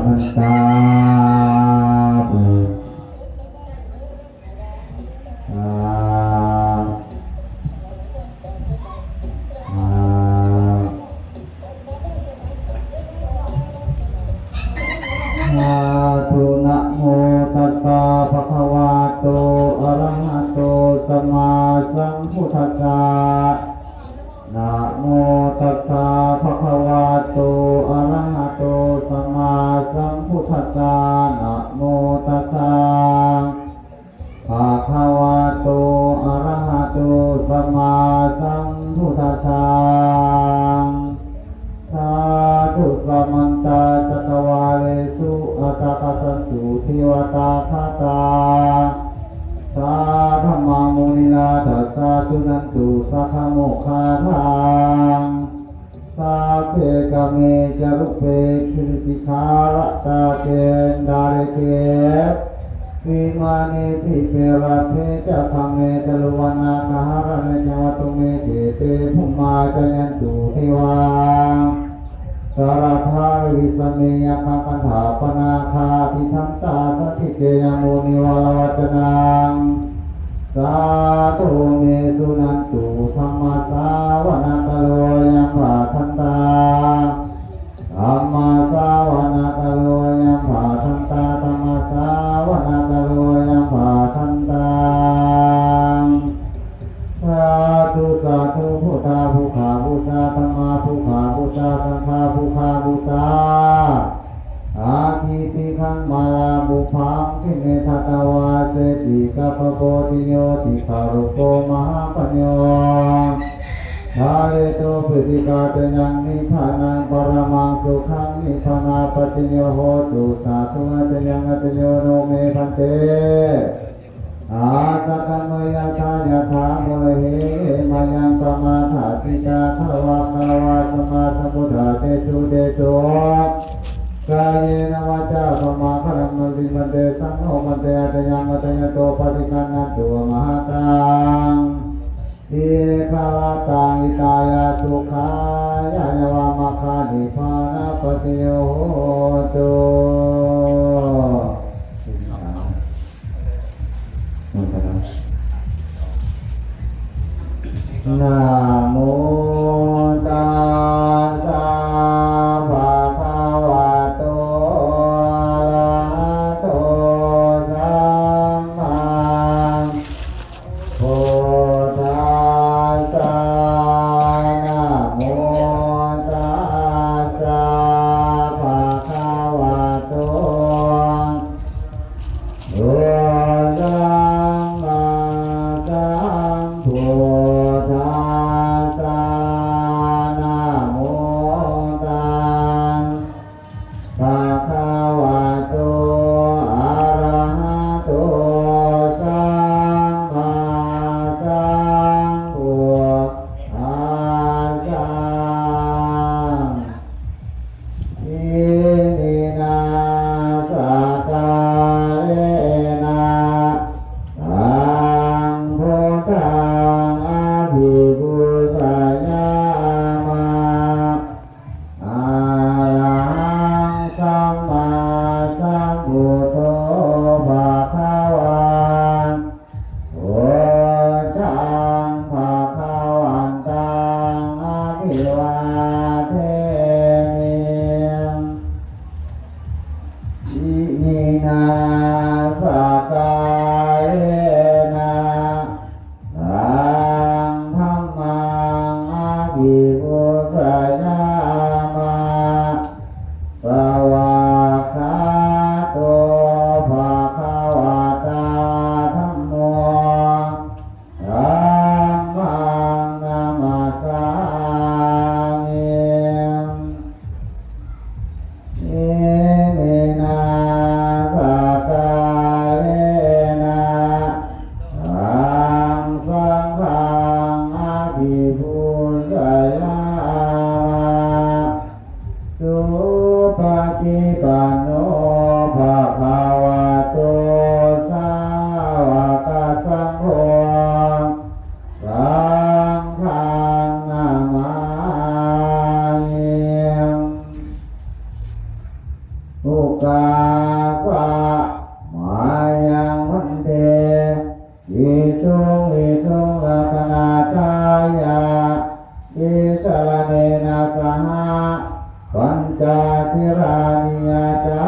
มันตาธุนะโมตัสสะภะคะวะโตอะระหะโตสัมมาสัมพุทธัสสะนะโมตัสสะภะคะวะโตอะระหะโตสัมมาสัมพุทธัสสะนะโมตัสสะภะคะวะโตอะระหะโตสัมมาสัมพุทธัสสะสาธุสัมมันตาจักวาเลสุอัตตะสันตุเทวตาคาตาสาธัมมังมุนินาทัสสะสุนันตุสัคขโมคคาทังสาเทกะเมจารุเปคิริสิขาระตาเกนดาเรเกวิมานิทิเประเทจะคังเมจลุวนาคหารเนจวัตุเมเกเตภุมมาจยันตุเทวาสารภาวิสเมยคังคันธาปนาคาทิทันตาสัติเกยมุนิวลวัจนังสาธุเมสุนันตุธรรมสาวนาคโลยังภาทันตาธรรมสาวนาคโลยังภาทันตาธรรมสาวนาคโลยังภาทันตาสาธุสาธุพุทธาภุคาภุชาธรรมาภุคาภุชาสังฆาภุคาภุชาอาทิติขังมาลาบุพังคิเมทัตวาเสติกัปโปติโยติคารุโกมหาปัญโยทาเลโตปฏิกาเตยังนิพพานังปรมังสุขังนิพพานาปฏิโยโหตุสาธุอัตยังอัตโยโนเมพันเตอาสักมยาทายาทาโมเลเหมายังปมาถาติกาภวะภวะสมาสมุทธาเตจุเตโจกายเนวาจาปมาครังมวิมันเตสังโฆมันเตอัตยังอัตยโตปฏิกัณฑ์ตัวมหาตังทีฆาลตังอิตายาสุขายายวามาคานิพานาปฏิโยโตนะโมตัสสะภะคะวะโตอะระหะโตสัมมาพุทธัสสะนะโมตัสสะภะคะวะโต ทุกขสะมายังพันเตวิสุงวิสุงลักขณาตายาอิสรเนนะสหปัญจสิรานิยจา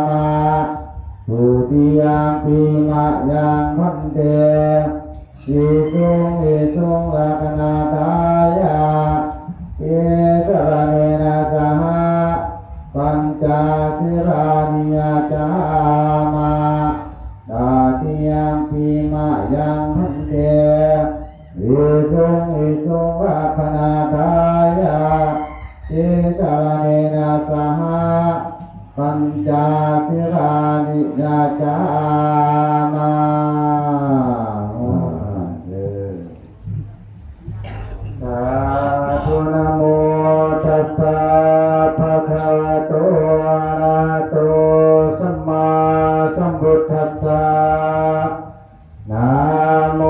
มาทุติยามปีมะยังพันเตวิสุงวิสุงลักขณาตายาอิสรเนนะสหปัญจสิรานิยจามาตาติยามปีมะยังพันเตวิสุงวิสุงลักขณาตายาอิสรเนนะสหปัญจสิรานิยจามาสาธุนะโมตัสสะภะคะวะโตอะระหะโตสัมมาสัมพุทธัสสะนะโม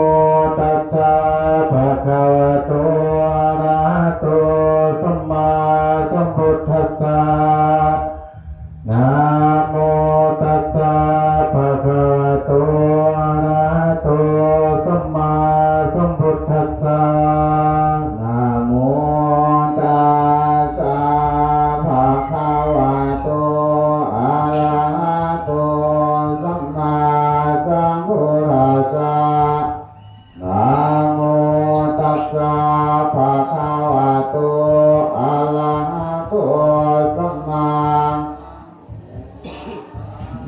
ตัสสะภะคะวะโตอะระหะโตสัมมาสัมพุทธัสสะนะโมตัสสะภะคะวะโตอะระหะโตสัมมาสัมพุทธัสสะนะโมตัสสะภะคะวะโตอะระหะโตสัมมาสัมพุทธัสสะนะโมตัสสะภะคะวะโตอะระหะโตสัมมา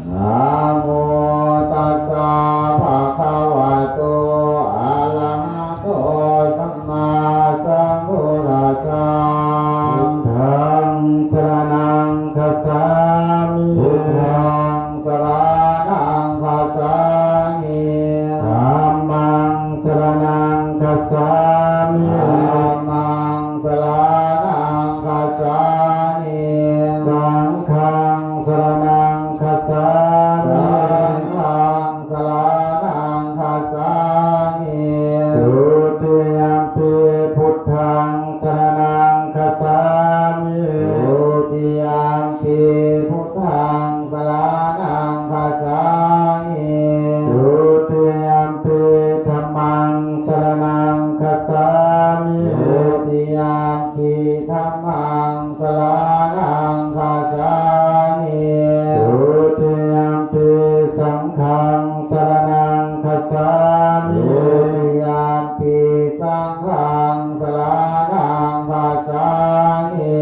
นะโมตัสสะภะคะวะโตอะระหะโตสัมมาสัมพุทธัสสะพุทธังสรณังคัจฉามิพุทธังสรณังคัจฉามิธัมมังสรณังคัจฉามิธัมมังสรณังคัจฉามิสังฆังสรณังคัจฉามิสังฆังสรณังคัจฉามิทุติยมปีพุทธังสรณังคัจฉามิทุติยมปีพุทธังสรณังคัจฉามิทุติยมปีธัมมังสรณังคัจฉามิทุติยมปีธัมมังสรณังคัจฉามิทุติยมปีสังฆังสรณังคัจฉามิทุติยมปีสังฆังสรณังคัจฉามิ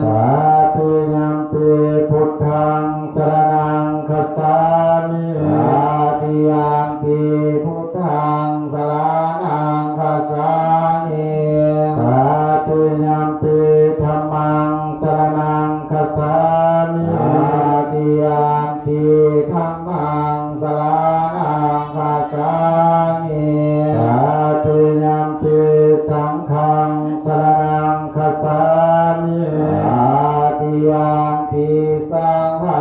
ตติยมปีพุทธังสรณังคัจฉามิตติยมปีพุทธังสรณังคัจฉามิตติยมปีธัมมังสรณังคัจฉามิตติยมปีธัมมังสรณังคัจฉามิตติยมปีสังฆังสรณังคัจฉามิตติยมปีสังฆั